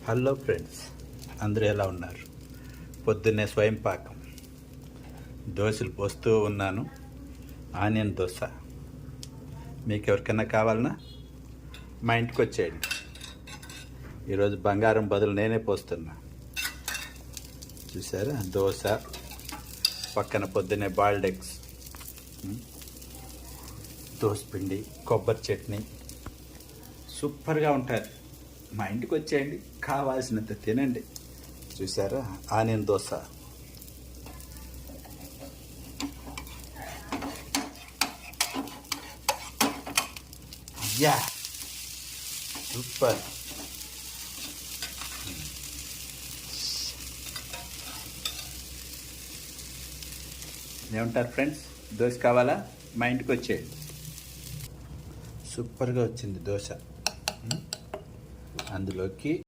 Hello friends, అందరూ ఎలా ఉన్నారు? పొద్దున్నే స్వయం పాకం దోశలు పోస్తూ ఉన్నాను. ఆనియన్ దోశ. మీకు ఎవరికైనా కావాలన్నా మా ఇంటికి వచ్చేయండి. ఈరోజు బంగారం బదులు నేనే పోస్తున్నా. చూసారా? దోశ పక్కన పొద్దున్నే బాయిల్డ్ ఎగ్స్, దోశ పిండి, కొబ్బరి చట్నీ సూపర్గా ఉంటుంది. మా ఇంటికి వచ్చేయండి, కావాల్సినంత తినండి. చూసారా? ఆనియన్ దోశ. Yeah, super. ఏమంటారు ఫ్రెండ్స్? దోశ కావాలా? మా ఇంటికి వచ్చేయండి. సూపర్గా వచ్చింది దోశ. అందులోకి